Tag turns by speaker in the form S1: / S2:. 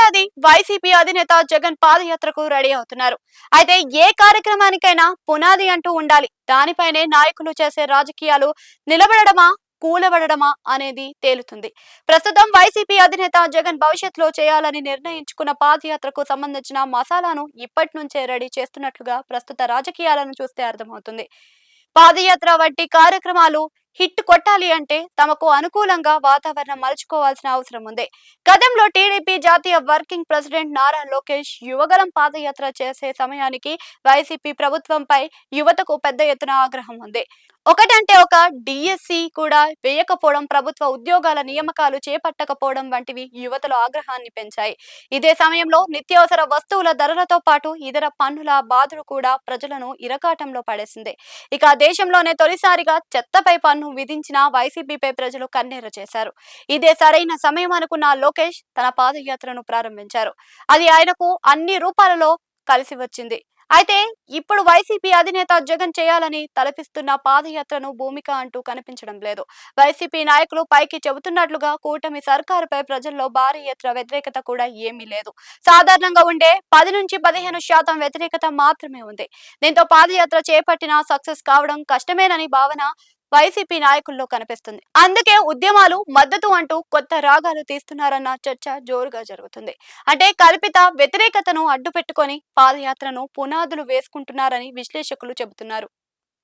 S1: ఏడాది వైసీపీ అధినేత జగన్ పాదయాత్రకు రెడీ అవుతున్నారు. అయితే ఏ కార్యక్రమానికైనా పునాది అంటూ ఉండాలి. దానిపైనే నాయకులు చేసే రాజకీయాలు నిలబడడమా, కూలబడడమా అనేది తేలుతుంది. ప్రస్తుతం వైసీపీ అధినేత జగన్ భవిష్యత్తులో చేయాలని నిర్ణయించుకున్న పాదయాత్రకు సంబంధించిన మసాలాను ఇప్పటి నుంచే రెడీ చేస్తున్నట్లుగా ప్రస్తుత రాజకీయాలను చూస్తే అర్థమవుతుంది. పాదయాత్ర వంటి కార్యక్రమాలు హిట్ కొట్టాలి అంటే తమకు అనుకూలంగా వాతావరణం మలుచుకోవాల్సిన అవసరం ఉంది. గతంలో టీడీపీ జాతీయ వర్కింగ్ ప్రెసిడెంట్ నారా లోకేష్ యువగలం పాదయాత్ర చేసే సమయానికి వైసీపీ ప్రభుత్వంపై యువతకు పెద్ద ఎత్తున ఆగ్రహం ఉంది. ఒకటంటే ఒక డిఎస్సి కూడా వేయకపోవడం, ప్రభుత్వ ఉద్యోగాల నియామకాలు చేపట్టకపోవడం వంటివి యువతలో ఆగ్రహాన్ని పెంచాయి. ఇదే సమయంలో నిత్యావసర వస్తువుల ధరలతో పాటు ఇతర పన్నుల బాధలు కూడా ప్రజలను ఇరకాటంలో పడేసింది. ఇక దేశంలోనే తొలిసారిగా చెత్తపై పన్ను విధించిన వైసీపీపై ప్రజలు కన్నెర్ర చేశారు. ఇదే సరైన సమయం అనుకున్న లోకేష్ తన పాదయాత్రను ప్రారంభించారు. అది ఆయనకు అన్ని రూపాలలో కలిసి వచ్చింది. అయితే ఇప్పుడు వైసీపీ అధినేత జగన్ చేయాలని తలపిస్తున్న పాదయాత్రను భూమిక అంటూ కనిపించడం లేదు. వైసీపీ నాయకులు పైకి చెబుతున్నట్లుగా కూటమి సర్కారుపై ప్రజల్లో భారీ ఎత్తున వ్యతిరేకత కూడా ఏమీ లేదు. సాధారణంగా ఉండే 10 నుంచి 15% వ్యతిరేకత మాత్రమే ఉంది. దీంతో పాదయాత్ర చేపట్టినా సక్సెస్ కావడం కష్టమేనని భావన వైసీపీ నాయకుల్లో కనిపిస్తుంది. అందుకే ఉద్యమాలు మద్దతు అంటూ కొత్త రాగాలు తీస్తున్నారన్న చర్చ జోరుగా జరుగుతుంది. అంటే కల్పిత వ్యతిరేకతను అడ్డుపెట్టుకొని పాదయాత్రను పునాదులు వేసుకుంటున్నారని విశ్లేషకులు చెబుతున్నారు.